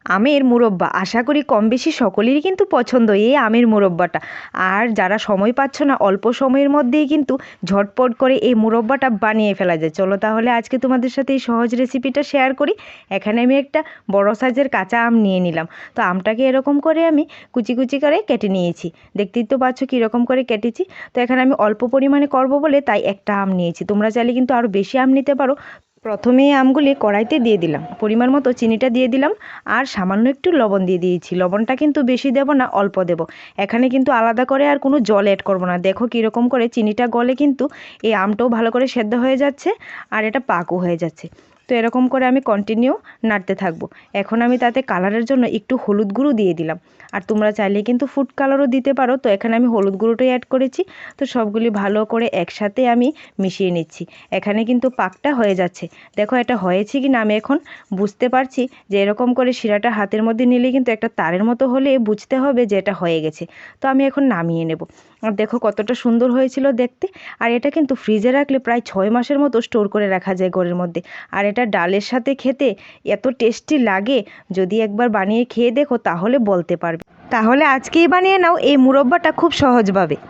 আমের মুরব্বা আশা করি কম বেশি সকলেরই কিন্তু পছন্দ এই আমের মুরব্বাটা। আর যারা সময় পাচ্ছ না অল্প সময়ের মধ্যেই কিন্তু ঝটপট করে এই মুরব্বাটা বানিয়ে ফেলা যায়। চলো তাহলে আজকে তোমাদের সাথে এই সহজ রেসিপিটা শেয়ার করি। এখানে আমি একটা বড় সাইজের কাঁচা আম নিয়ে নিলাম। তো আমটাকে এরকম করে আমি কুচি কুচি করে কেটে নিয়েছি। দেখতেই তো পাচ্ছ কীরকম করে কেটেছি। তো এখানে আমি অল্প পরিমাণে করব বলে তাই একটা আম নিয়েছি। তোমরা চাইলে কিন্তু আরও বেশি আম নিতে পারো। প্রথমে এই আমগুলি কড়াইতে দিয়ে দিলাম, পরিমাণ মতো চিনিটা দিয়ে দিলাম, আর সামান্য একটু লবণ দিয়ে দিয়েছি। লবণটা কিন্তু বেশি দেব না, অল্প দেব। এখানে কিন্তু আলাদা করে আর কোনো জল অ্যাড করব না। দেখো কীরকম করে চিনিটা গলে কিন্তু এই আমটাও ভালো করে সেদ্ধ হয়ে যাচ্ছে আর এটা পাকও হয়ে যাচ্ছে। তো এরকম করে আমি কন্টিনিউ নাড়তে থাকবো। এখন আমি তাতে কালারের জন্য একটু হলুদ গুঁড়ো দিয়ে দিলাম, আর তোমরা চাইলে কিন্তু ফুড কালারও দিতে পারো। তো এখানে আমি হলুদ গুঁড়োটাই অ্যাড করেছি। তো সবগুলি ভালো করে একসাথে আমি মিশিয়ে নিচ্ছি। এখানে কিন্তু পাকটা হয়ে যাচ্ছে। দেখো এটা হয়েছে কি না আমি এখন বুঝতে পারছি যে এরকম করে শিরাটা হাতের মধ্যে নিলে কিন্তু একটা তারের মতো হলে বুঝতে হবে যে এটা হয়ে গেছে। তো আমি এখন নামিয়ে নেব। আর দেখো কতটা সুন্দর হয়েছিল দেখতে। আর এটা কিন্তু ফ্রিজে রাখলে প্রায় 6 মাসের মতো স্টোর করে রাখা যায় ঘরের মধ্যে। আর এটা ডালের সাথে খেতে এত টেস্টি লাগে, যদি একবার বানিয়ে খেয়ে দেখো তাহলে বলতে পারবে। তাহলে আজকেই বানিয়ে নাও এই মুরব্বাটা খুব সহজভাবে।